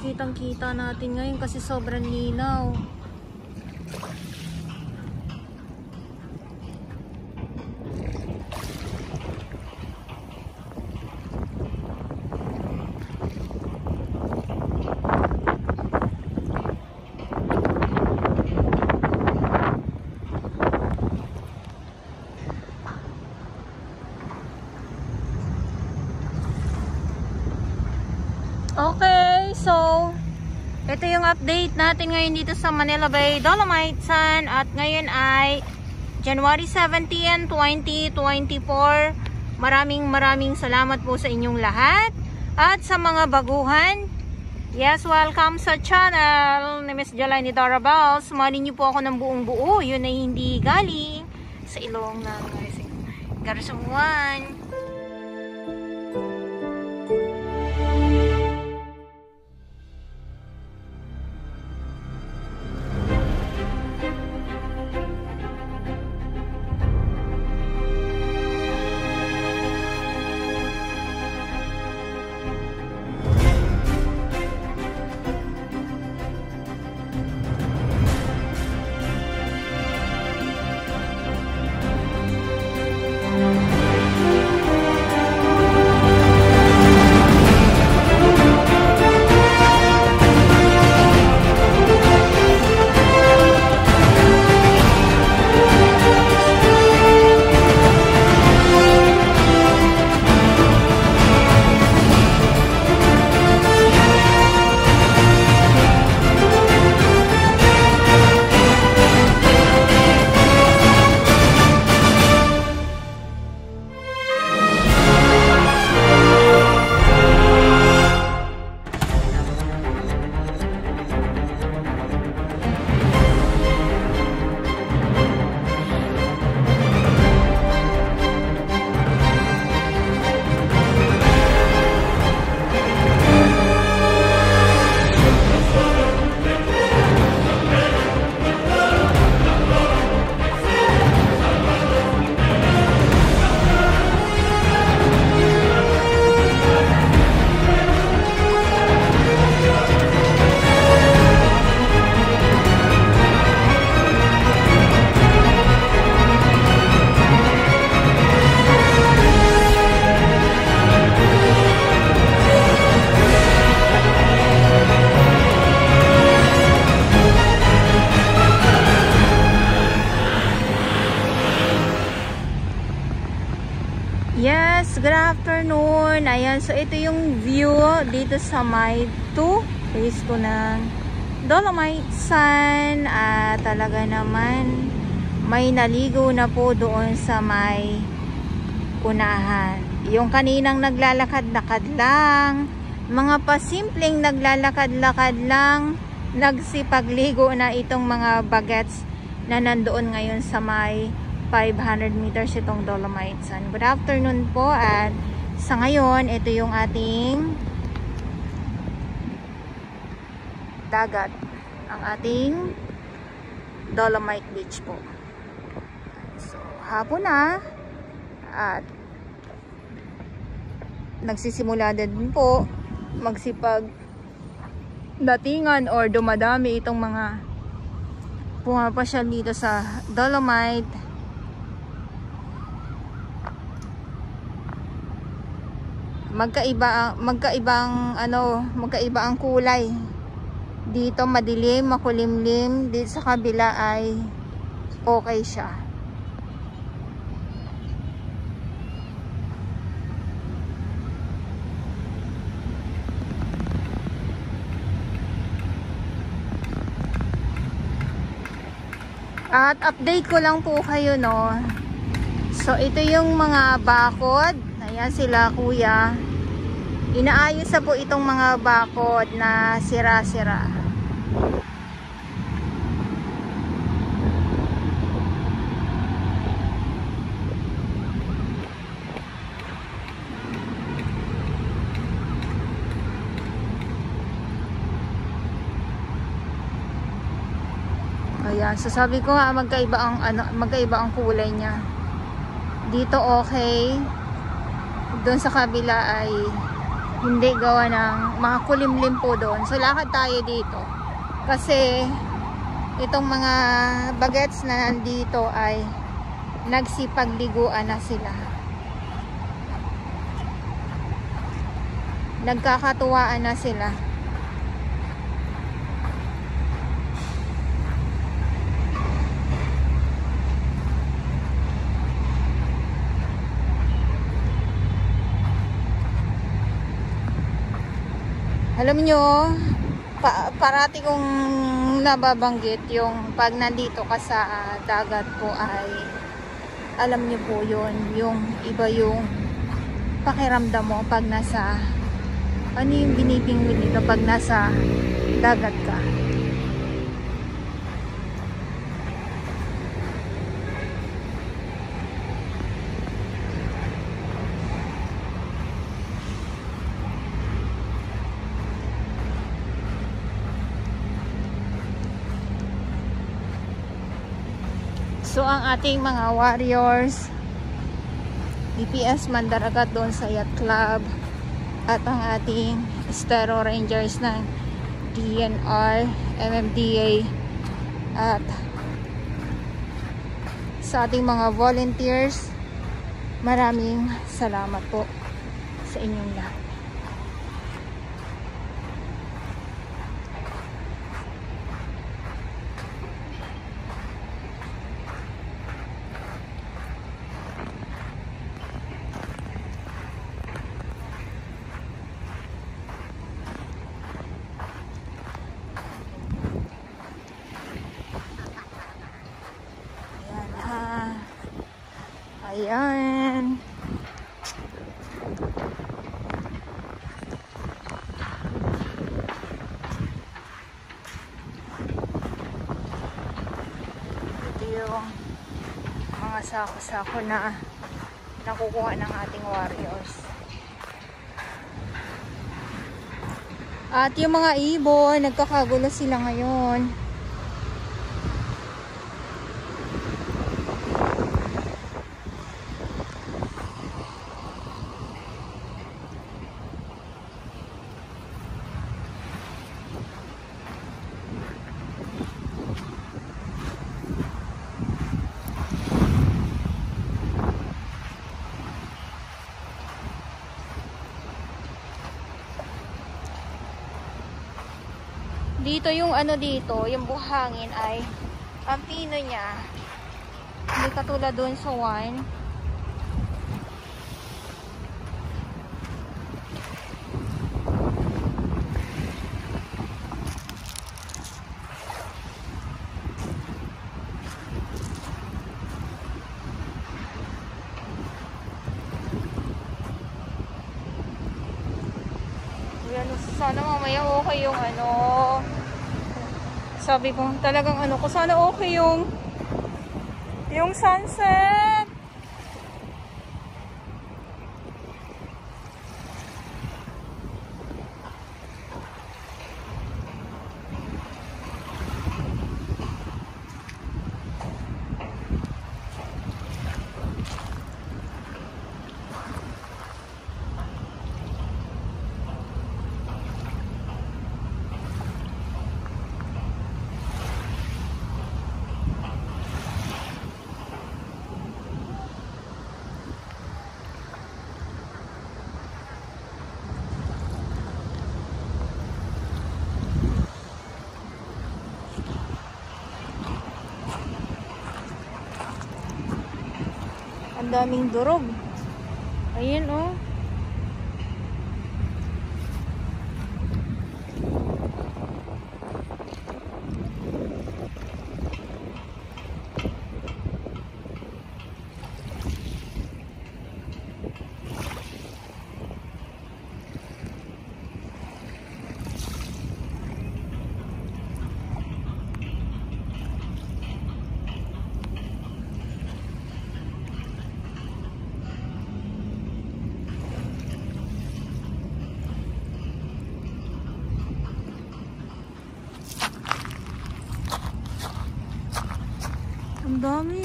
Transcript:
kitang-kita natin ngayon kasi sobrang linaw. Okay, so ito yung update natin ngayon dito sa Manila Bay Dolomite Sand at ngayon ay January 17, 2024. Maraming salamat po sa inyong lahat at sa mga baguhan. Yes, welcome sa channel ni Miss Jelani Darabal. Sumali niyo po ako ng buong buo. Yun ay hindi galing sa ilong ng Garasuan. Yes, good afternoon. Ayan, so ito yung view dito sa may phase 2 ng Dolomite Sand. Talaga naman may naligo na po doon sa may unahan. Yung kaninang naglalakad-lakad lang, mga pasimpleng naglalakad-lakad lang, nagsipagligo na itong mga bagets na nandoon ngayon sa may 500 meters itong Dolomite Sand. Good afternoon po, at sa ngayon ito yung ating dagat, ang ating Dolomite Beach po. So hapon na at nagsisimula din po magsipag datingan or dumadami itong mga pumapasyal dito sa Dolomite. Magkaiba ang kulay. Dito madilim, makulimlim, dito sa kabila ay okay siya. At update ko lang po kayo, no. So ito yung mga bakod. Ayan sila, kuya. Inaayos na po itong mga bakod na sira-sira. Ayan, so sabi ko nga magkaiba ang kulay niya. Dito okay. Doon sa kabila ay Hindi gawa ng mga kulimlim po doon. So lakad tayo dito. Kasi itong mga bagets na nandito ay nagsipagliguan na sila. Nagkakatuwaan na sila. Alam nyo, parati kong nababanggit yung pag nandito ka sa dagat po ay alam nyo po yun, yung iba yung pakiramdam mo pag nasa ano yung binibingwit dito pag nasa dagat ka. So ang ating mga warriors, DPS Mandaragat doon sa Yacht Club, at ang ating Estero Rangers ng DNR, MMDA, at sa ating mga volunteers, maraming salamat po sa inyong lahat. Ayan. Ito yung mga sako-sako na nakukuha ng ating warriors. At yung mga ibon, nagkakagulo sila ngayon. Dito yung ano dito, yung buhangin ay ang pino niya. Hindi katulad doon sa wine. Sana mamaya okay yung ano. Sabi ko talagang ano ko, sana okay yung sunset. Ang daming durog. Ayun oh. Ang dami.